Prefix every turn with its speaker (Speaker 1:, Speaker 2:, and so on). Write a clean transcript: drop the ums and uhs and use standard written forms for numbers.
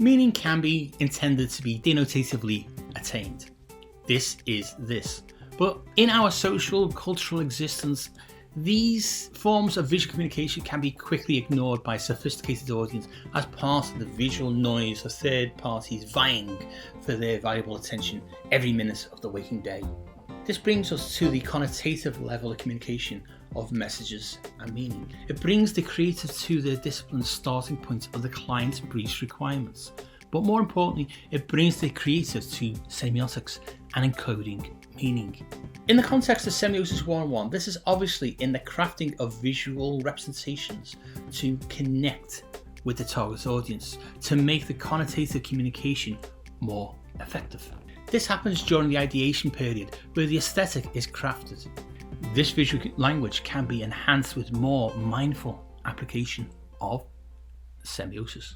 Speaker 1: Meaning can be intended to be denotatively attained. This is this. But in our social, cultural existence, these forms of visual communication can be quickly ignored by a sophisticated audience as part of the visual noise of third parties vying for their valuable attention every minute of the waking day. This brings us to the connotative level of communication of messages and meaning. It brings the creative to the discipline's starting point of the client's brief's requirements. But more importantly, it brings the creative to semiotics and encoding meaning. In the context of Semiosis 101, this is obviously in the crafting of visual representations to connect with the target audience, to make the connotative communication more effective. This happens during the ideation period where the aesthetic is crafted. This visual language can be enhanced with more mindful application of semiosis.